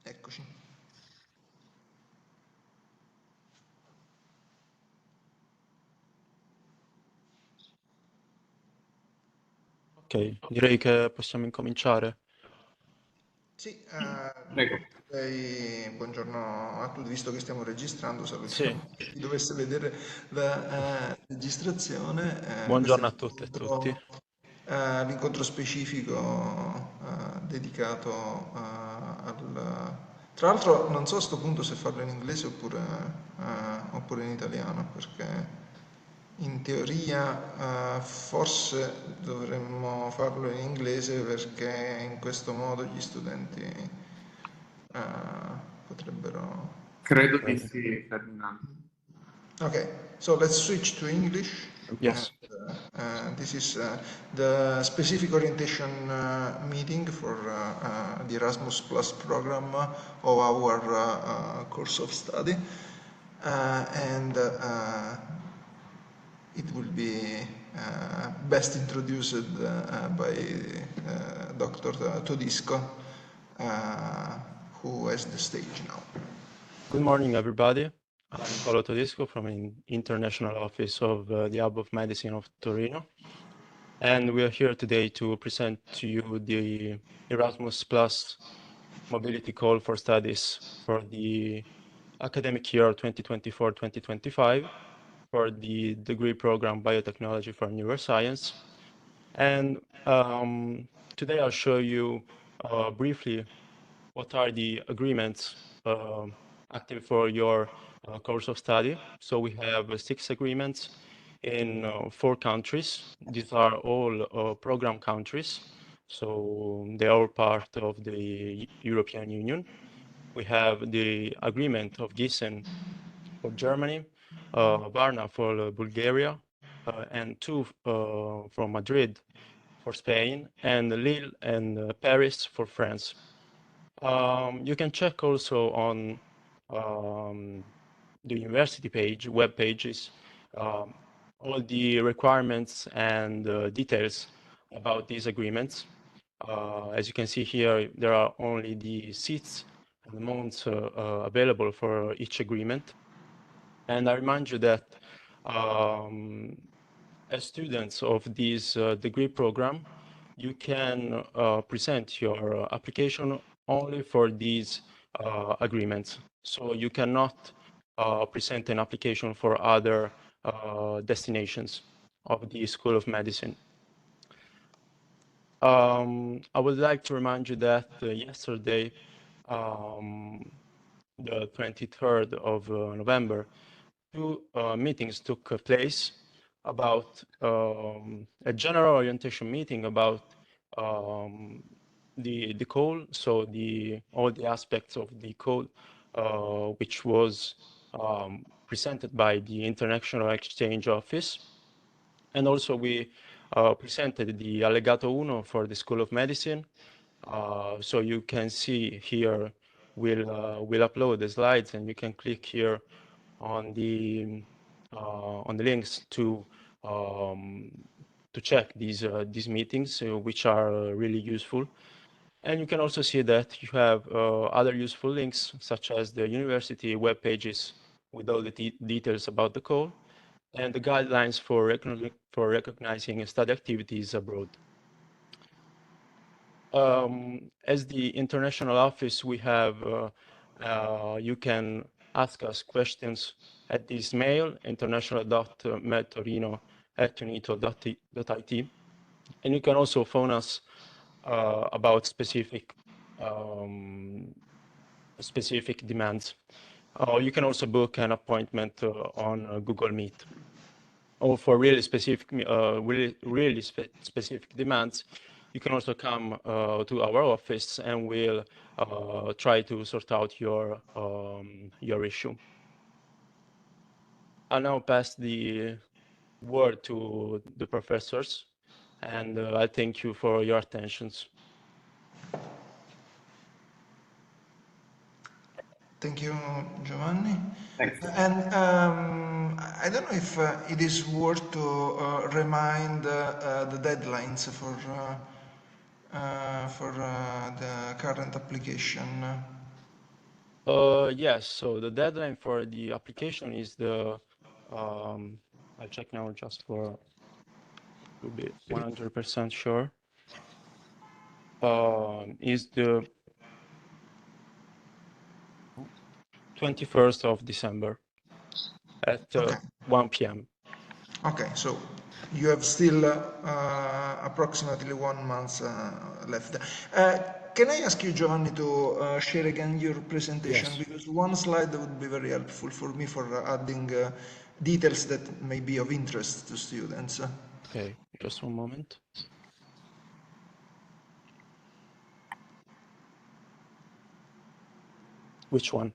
Eccoci. Ok, direi che possiamo incominciare. Sì, Prego. buongiorno a tutti, visto che stiamo registrando, Sì, salutiamo chi dovesse vedere la registrazione. Questo è buongiorno a tutte e tutti. l'incontro specifico dedicato al... Tra l'altro non so a sto punto se farlo in inglese oppure in italiano, perché in teoria forse dovremmo farlo in inglese perché in questo modo gli studenti potrebbero... Credo di Ok. sì, Ferdinando. Okay, so let's switch to English. And, Yes. this is the specific orientation meeting for the Erasmus Plus program of our course of study. And it will be best introduced by Dr. Todisco, who has the stage now. Good morning, everybody. I'm Nicola Todisco from the International Office of the Hub of Medicine of Torino. And we are here today to present to you the Erasmus Plus Mobility Call for Studies for the academic year 2024-2025 for the degree program Biotechnology for Neuroscience. And today I'll show you briefly what are the agreements active for your course of study. So we have 6 agreements in 4 countries. These are all program countries, so they are all part of the European Union. We have the agreement of Gießen for Germany, Varna for Bulgaria, and 2 from Madrid for Spain, and Lille and Paris for France. You can check also on the university page, web pages, all the requirements and details about these agreements. As you can see here, there are only the seats and the months available for each agreement. And I remind you that as students of this degree program, you can present your application only for these agreements. So you cannot present an application for other destinations of the School of Medicine. I would like to remind you that yesterday, the 23rd of November, 2 meetings took place about a general orientation meeting about the call, so all the aspects of the call, which was presented by the International Exchange Office. And also we presented the Allegato Uno for the School of Medicine. So you can see here, we'll upload the slides and you can click here on the links to check these meetings, which are really useful. And you can also see that you have other useful links, such as the university web pages with all the details about the call, and the guidelines for recognizing study activities abroad. As the international office, we have, you can ask us questions at this mail, international.medtorino@unito.it. And you can also phone us about specific demands. You can also book an appointment on Google Meet. Or for really specific specific demands, you can also come to our office and we'll try to sort out your issue. I'll now pass the word to the professors, and I thank you for your attentions. Thank you, Giovanni. Thanks. And I don't know if it is worth to remind the deadlines for the current application. Yes, so the deadline for the application is I'll check now just to be 100% sure. Is the 21st of December at Okay. 1 p.m. Okay, so you have still approximately 1 month left. Can I ask you, Giovanni, to share again your presentation? Yes. Because one slide would be very helpful for me for adding details that may be of interest to students. Okay, just one moment. Which one?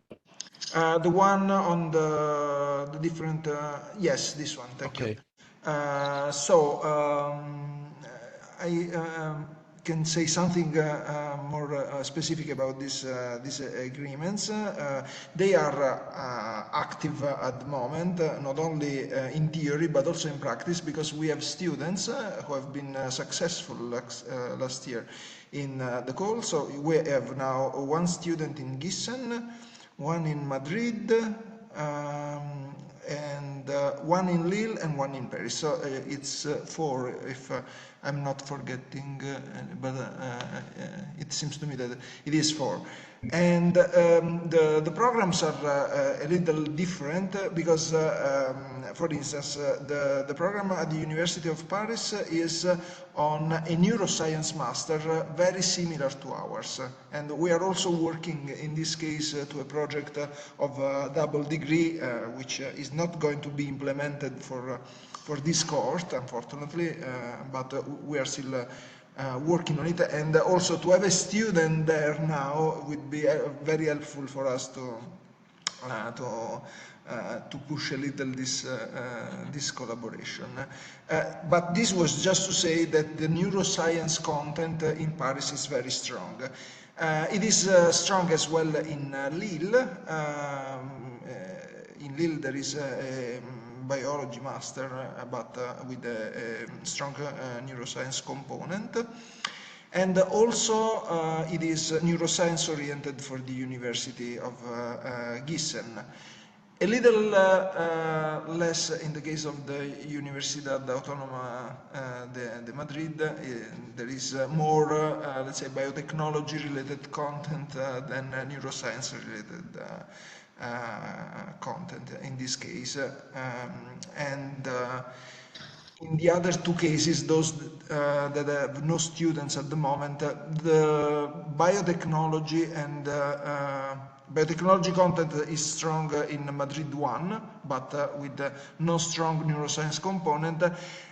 The one on the different, yes, this one, thank you. Okay. I can say something more specific about these agreements. They are active at the moment, not only in theory but also in practice, because we have students who have been successful last year in the call. So we have now one student in Gießen, one in Madrid, and one in Lille and one in Paris. So it's four, if I'm not forgetting, but it seems to me that it is four. And the programs are a little different because, for instance, the program at the University of Paris is on a neuroscience master, very similar to ours. And we are also working in this case to a project of a double degree, which is not going to be implemented for this cohort, unfortunately, but we are still working on it, and also to have a student there now would be very helpful for us to push a little this collaboration. But this was just to say that the neuroscience content in Paris is very strong. It is strong as well in Lille. In Lille there is a biology master, but with a strong neuroscience component. And also it is neuroscience oriented for the University of Gießen. A little less in the case of the Universidad Autónoma de Madrid. There is more, let's say, biotechnology related content than neuroscience related content in this case. And in the other two cases, those that have no students at the moment, the biotechnology and biotechnology content is strong in Madrid 1, but with no strong neuroscience component.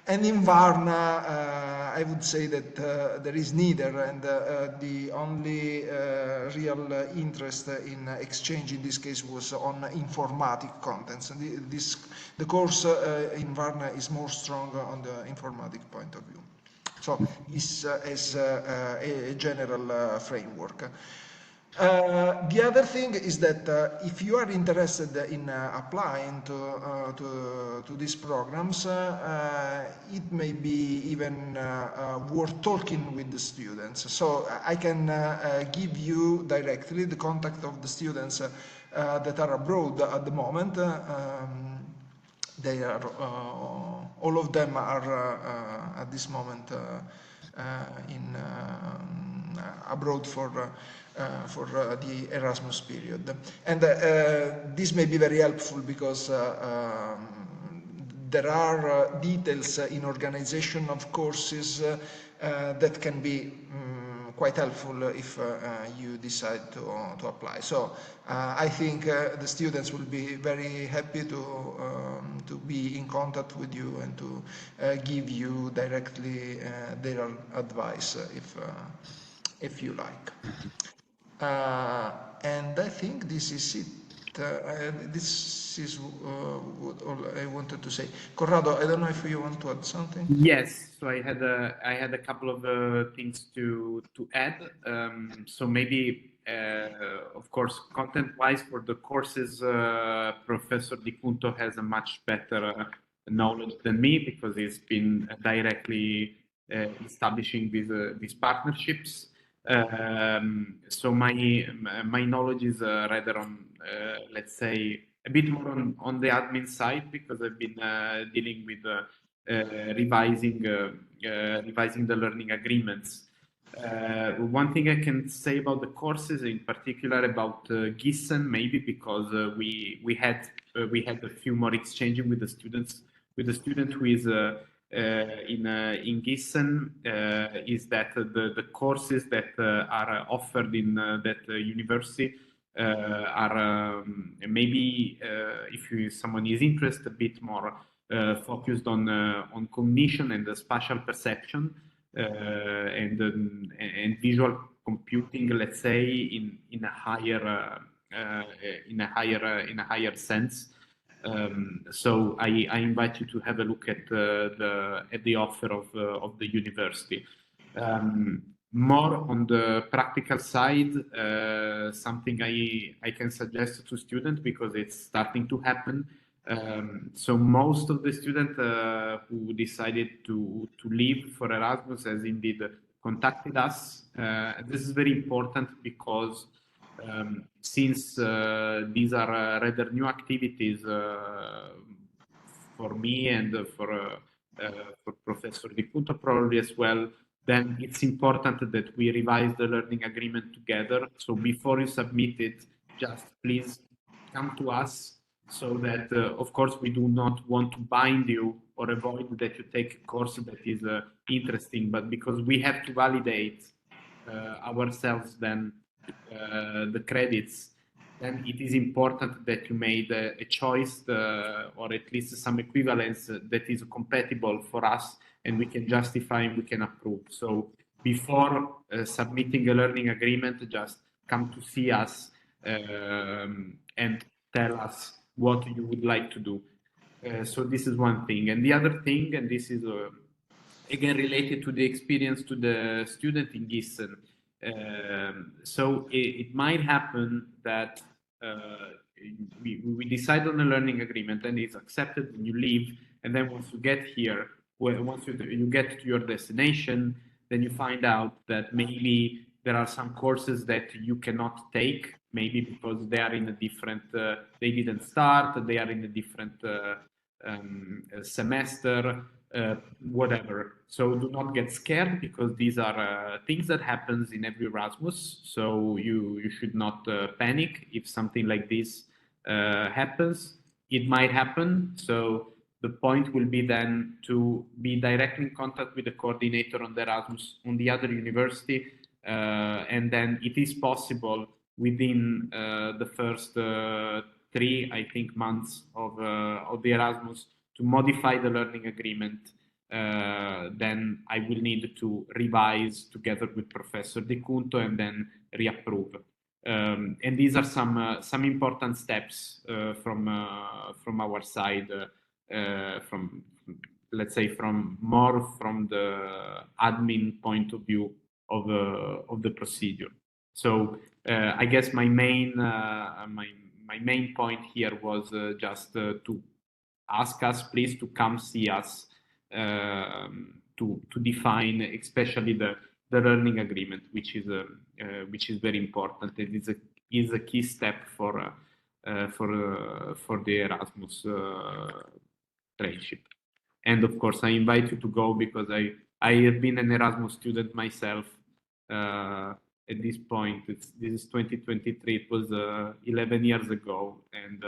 And in Varna, I would say that there is neither, and the only real interest in exchange in this case was on informatic contents. And the course in Varna is more strong on the informatic point of view. So this is a general framework. The other thing is that if you are interested in applying to these programs, it may be even worth talking with the students. So I can give you directly the contact of the students that are abroad at the moment. They are all of them are at this moment in abroad for the Erasmus period, and this may be very helpful because there are details in organization of courses that can be quite helpful if you decide to apply. So I think the students will be very happy to be in contact with you and to give you directly their advice if you like. And I think this is it. This is what all I wanted to say. Corrado, I don't know if you want to add something. Yes, so I had a couple of things to add. So maybe, of course, content-wise for the courses, Professor Di Punto has a much better knowledge than me because he's been directly establishing these partnerships. So my knowledge is rather on, let's say, a bit more on the admin side, because I've been dealing with revising the learning agreements. One thing I can say about the courses, in particular about Gissen, maybe because we had a few more exchanging with the students. With the student who is in Gissen, is that the courses that are offered in that university are maybe, if someone is interested, a bit more focused on cognition and the spatial perception and visual computing, let's say, in a higher sense. So I invite you to have a look at the offer of the university. More on the practical side, something I can suggest to students, because it's starting to happen. So most of the students who decided to leave for Erasmus has indeed contacted us. This is very important because since these are rather new activities for me and for Professor Di Punto probably as well, then it's important that we revise the learning agreement together. So before you submit it, just please come to us, so that, of course, we do not want to bind you or avoid that you take a course that is interesting, but because we have to validate ourselves then the credits, then it is important that you made a choice or at least some equivalence that is compatible for us, and we can justify and we can approve. So before submitting a learning agreement, just come to see us and tell us what you would like to do. So this is one thing. And the other thing, and this is again related to the experience to the student in Gießen. So it might happen that we decide on a learning agreement and it's accepted and you leave, and then once you get here, once you get to your destination, then you find out that maybe there are some courses that you cannot take, maybe because they are in a different, they didn't start, they are in a different semester, whatever. So do not get scared, because these are things that happens in every Erasmus. So you should not panic if something like this happens. It might happen. So the point will be then to be directly in contact with the coordinator on the Erasmus on the other university, and then it is possible within the first 3, I think, months of the Erasmus to modify the learning agreement. Then I will need to revise together with Professor De Cunto and then reapprove. And these are some important steps from our side, from, let's say, from the admin point of view of the procedure. So I guess my main point here was just to ask us please to come see us to define especially the learning agreement, which is very important. It is a key step for the Erasmus traineeship. And of course, I invite you to go, because I have been an Erasmus student myself. At this point, this is 2023. It was 11 years ago, and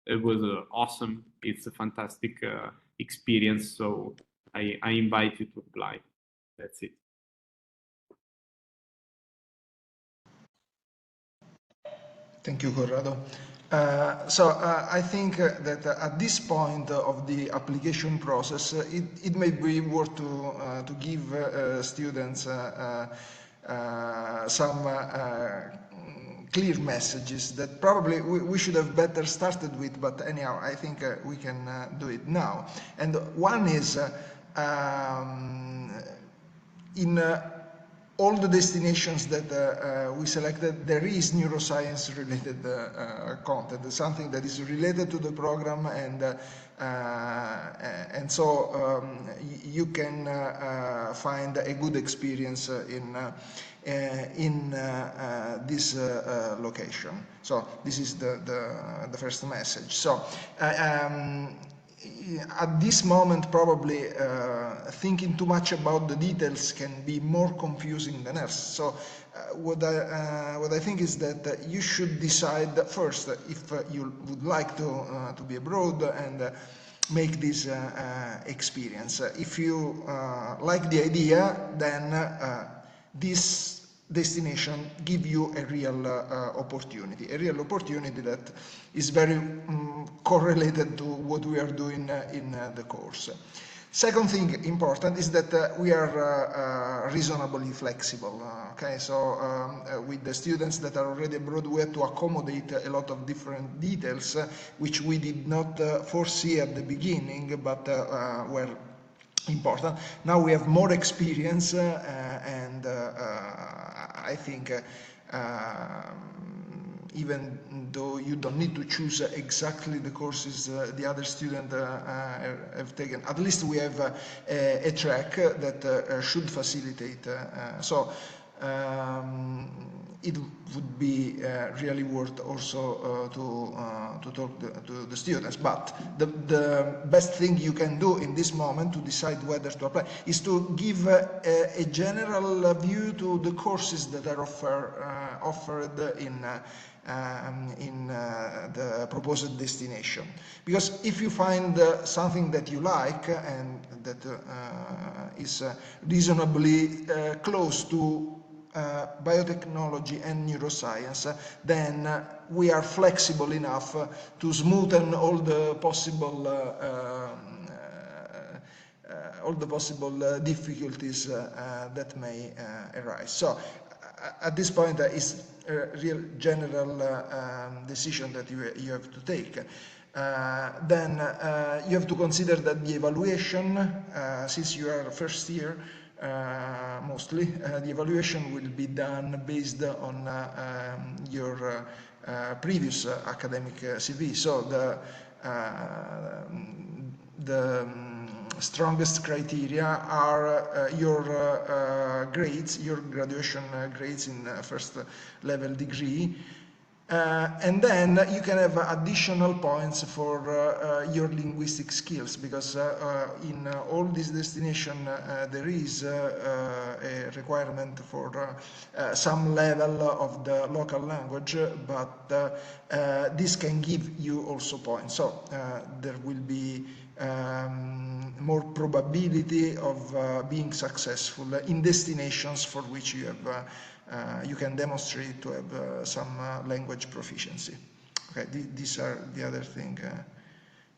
it was awesome. It's a fantastic experience. So I invite you to apply. That's it. Thank you, Corrado. I think that at this point of the application process, it may be worth to give students some clear messages that probably we should have better started with, but anyhow, I think we can do it now. And one is in all the destinations that we selected, there is neuroscience related content, something that is related to the program, and so you can find a good experience in this location. So this is the first message. So at this moment, probably thinking too much about the details can be more confusing than else. So what I think is that you should decide first if you would like to be abroad and make this experience. If you like the idea, then this destination give you a real opportunity that is very correlated to what we are doing in the course. Second thing important is that we are reasonably flexible. Okay, so with the students that are already abroad, we have to accommodate a lot of different details, which we did not foresee at the beginning, but were important. Now we have more experience, and I think even though you don't need to choose exactly the courses the other students have taken, at least we have a track that should facilitate. So it would be really worth also to talk to the students. But the best thing you can do in this moment to decide whether to apply is to give a general view to the courses that are offered in the proposed destination. Because if you find something that you like and that is reasonably close to biotechnology and neuroscience, then we are flexible enough to smoothen all the possible difficulties that may arise. So at this point, it's a real general decision that you have to take. Then you have to consider that the evaluation, since you are first year, mostly, the evaluation will be done based on your previous academic CV. So the strongest criteria are your grades, your graduation grades in first level degree. And then you can have additional points for your linguistic skills, because in all these destinations there is a requirement for some level of the local language, but this can give you also points. So there will be more probability of being successful in destinations for which you have you can demonstrate to have some language proficiency. Okay, these are the other thing.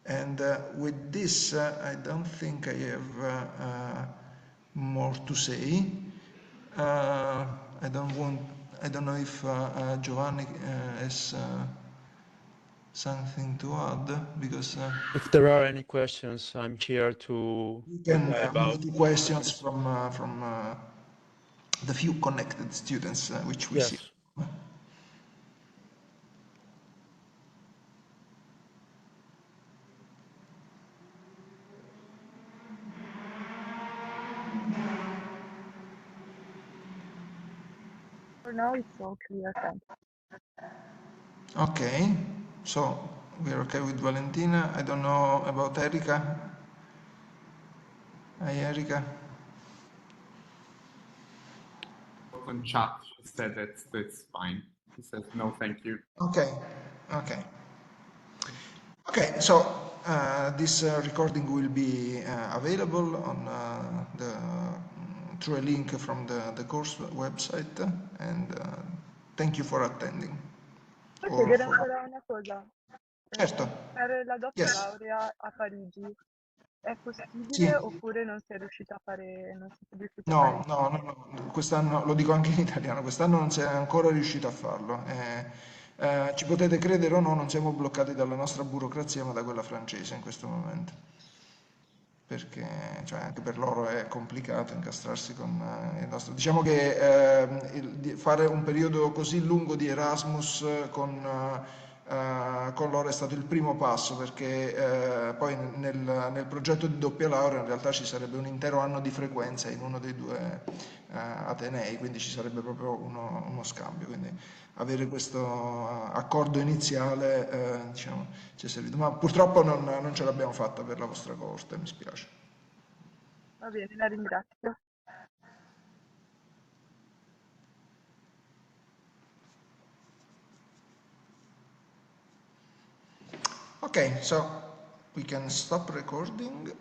And with this, I don't think I have more to say. I don't know if Giovanni has something to add, because if there are any questions, I'm here to you can reply about move to questions from the few connected students which we see. Yes. For now, it's all clear. Thanks. Okay, so we're okay with Valentina. I don't know about Erika. Hi, Erika. On chat, she said that's fine. She says no, thank you. Okay, okay. Okay, so this recording will be available on through a link from the course website, and thank you for attending. Posso chiedere ancora una cosa? Certo. Per la doppia Yes. laurea a Parigi è possibile Sì. oppure non sei riuscita a fare, non siete riusciti a fare? No, quest'anno, lo dico anche in italiano, quest'anno non si è ancora riuscito a farlo. Ci potete credere o no, non siamo bloccati dalla nostra burocrazia, ma da quella francese in questo momento. perché cioè, anche per loro è complicato incastrarsi con il nostro. Diciamo che fare un periodo così lungo di Erasmus con loro è stato il primo passo, perché poi nel progetto di doppia laurea in realtà ci sarebbe un intero anno di frequenza in uno dei due atenei, quindi ci sarebbe proprio uno scambio. Quindi avere questo accordo iniziale diciamo, ci è servito, ma purtroppo non ce l'abbiamo fatta per la vostra coorte, mi spiace. Va bene, la ringrazio. Okay, so we can stop recording.